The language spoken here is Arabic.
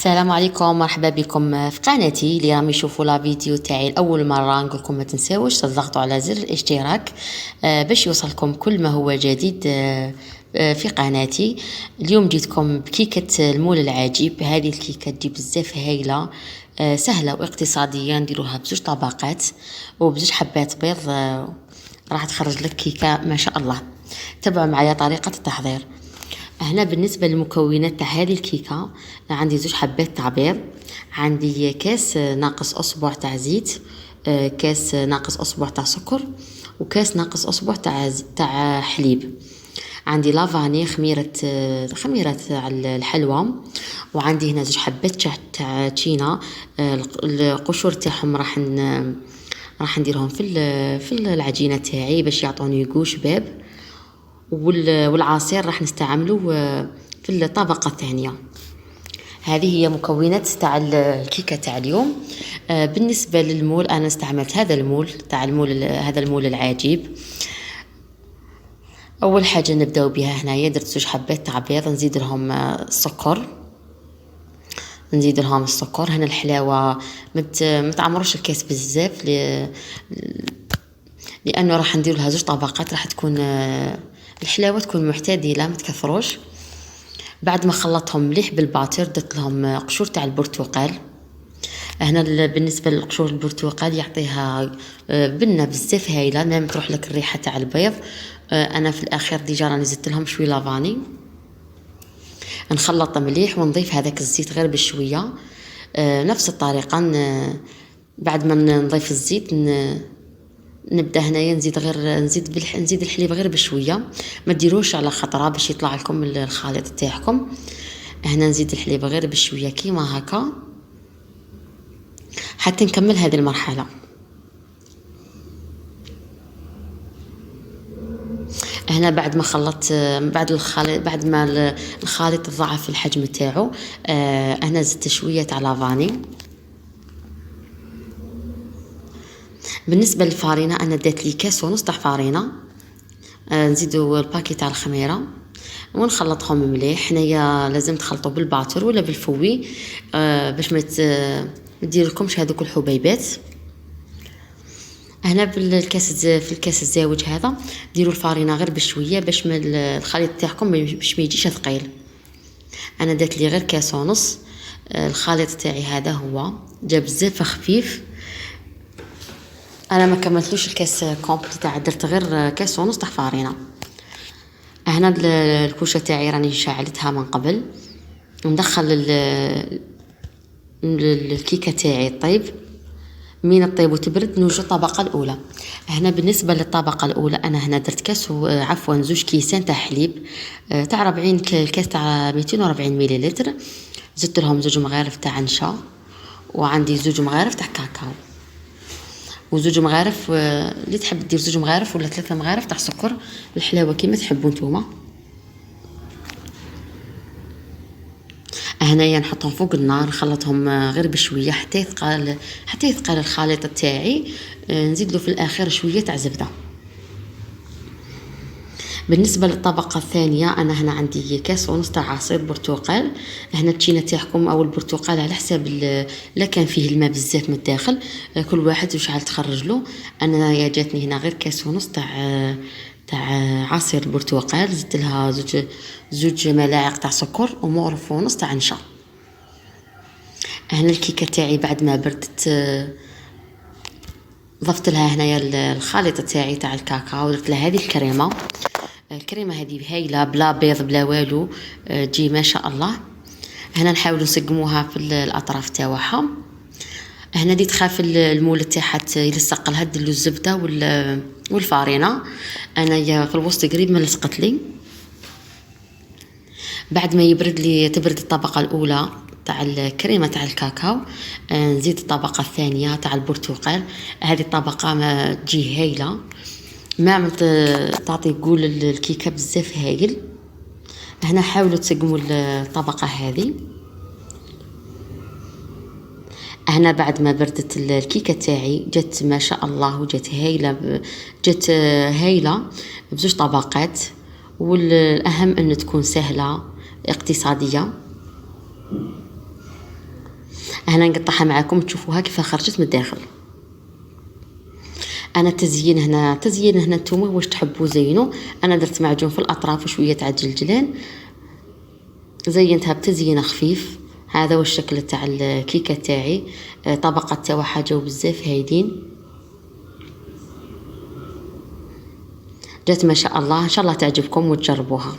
السلام عليكم، مرحبا بكم في قناتي. اللي راهم يشوفوا لا فيديو تاعي لاول مره نقول لكم ما تنساوش تضغطوا على زر الاشتراك باش يوصلكم كل ما هو جديد في قناتي. اليوم جيتكم بكيكه المول العجيب. هذه الكيكه تجي بزاف هايله، سهله واقتصاديه. نديروها بزوج طبقات وبزوج حبات بيض، راح تخرج لك كيكه ما شاء الله. تبعوا معايا طريقه التحضير. هنا بالنسبه للمكونات تاع هذه الكيكه، عندي زوج حبات تاع بيض، عندي كاس ناقص اصبع تاع زيت، كاس ناقص اصبع تاع سكر، وكاس ناقص اصبع تاع حليب. عندي لافاني خميره على الحلوى، وعندي هنا زوج حبات تاع تشينا. القشور تاعهم راح نديرهم في العجينه تاعي باش يعطوني قوش باب. والعصير راح نستعمله في الطبقة الثانية. هذه هي مكونات تاع الكيكة تاع اليوم. بالنسبة للمول أنا استعملت هذا المول تاع هذا المول العجيب. أول حاجة نبدأ بها هنايا درت زوج حبات تاع بيض، نزيد لهم السكر. هنا الحلاوة متعمروش الكاس بزاف لأنه راح ندير لها زوج طبقات، راح تكون الحلاوه تكون معتدله ما تكثروش. بعد ما خلطتهم مليح بالباتر درت لهم قشور تاع البرتقال. هنا بالنسبه لقشور البرتقال يعطيها بنه بزاف هايله، ما تروح لك الريحه تاع البيض. انا في الاخير ديجا راني زدت لهم شويه لافاني. نخلط مليح ونضيف هذاك الزيت غير بشويه. نفس الطريقه بعد ما نضيف الزيت نبدا هنايا نزيد الحليب غير بشويه، ما ديروش على خطره باش يطلع لكم الخليط تاعكم. هنا نزيد الحليب غير بشويه كيما هكا حتى نكمل هذه المرحله. هنا بعد ما خلطت بعد ما الخليط ضاعف الحجم تاعو، هنا زدت شويه تاع لافاني. بالنسبه للفارينه انا دات لي كاس ونص تاع فارينه. نزيدوا الباكي تاع الخميره ونخلطهم مليح. هنايا لازم تخلطوا بالباتر ولا بالفوي باش ما تديرلكمش هذوك الحبيبات. هنا في الكاس الزاوج هذا ديروا الفارينه غير بشويه باش ما الخليط تاعكم باش ما يجيش ثقيل. انا دات لي غير كاس ونص. الخليط تاعي هذا هو جا بزاف خفيف، انا ما كملتلوش الكاس كومبلي تاع، درت غير كاس ونص تاع فارينه. هنا الكوشه تاعي راني شعلتها من قبل. ندخل الكيكه تاعي طيب. من الطيب وتبرد نوجد الطبقه الاولى. هنا بالنسبه للطبقه الاولى انا هنا درت كاس زوج كيسان تاع حليب تاع 40 الكاس تاع 240 مليلتر. زدت لهم زوج مغارف تاع نشا، وعندي زوج مغارف تاع كاكاو، وزوج مغارف اللي تحب دير زوج مغارف ولا 3 مغارف تاع سكر. الحلاوه كيما تحبوا نتوما. هنايا نحطهم فوق النار، نخلطهم غير بشويه حتى يثقل الخليط تاعي. نزيد له في الاخير شويه تاع زبده. بالنسبه للطبقه الثانيه انا هنا عندي كاس ونص تاع عصير برتقال. هنا التشينه تاعكم او البرتقال على حساب لا كان فيه الماء بزاف من الداخل، كل واحد وشحال تخرج له. انا جاتني هنا غير كاس ونص تاع عصير البرتقال. زدت لها زوج ملاعق تاع سكر ومغرف ونص تاع نشا. هنا الكيكه تاعي بعد ما بردت ضفت لها هنايا الخليط تاعي تاع الكاكاو، ودرت لها هذه الكريمه هذه هايله بلا بيض بلا والو، تجي ما شاء الله. هنا نحاول نسقموها في الاطراف تاعها. هنا دي تخاف المول تاعها يلصق لها دير له الزبده والفارينه. انا في الوسط قريب ما لصقت لي. بعد ما تبرد الطبقه الاولى تاع الكريمه تاع الكاكاو، نزيد الطبقه الثانيه تاع البرتقال. هذه الطبقه ما تجي هايله، ما تعطي قول الكيكه بزاف هايل. هنا حاولوا تسقموا الطبقه هذه. هنا بعد ما بردت الكيكه تاعي جت ما شاء الله وجت هايله بزوج طبقات. والاهم ان تكون سهله اقتصاديه. هنا نقطعها معاكم تشوفوها كيف خرجت من الداخل. انا تزيين هنا نتوما واش تحبوا زينوا. انا درت معجون في الاطراف وشويه تاع الجلجلان، زينتها بتزيين خفيف. هذا هو الشكل تاع الكيكه تاعي. طبقه تاعها حاجه بزاف هايلين، جات ما شاء الله. ان شاء الله تعجبكم وتجربوها.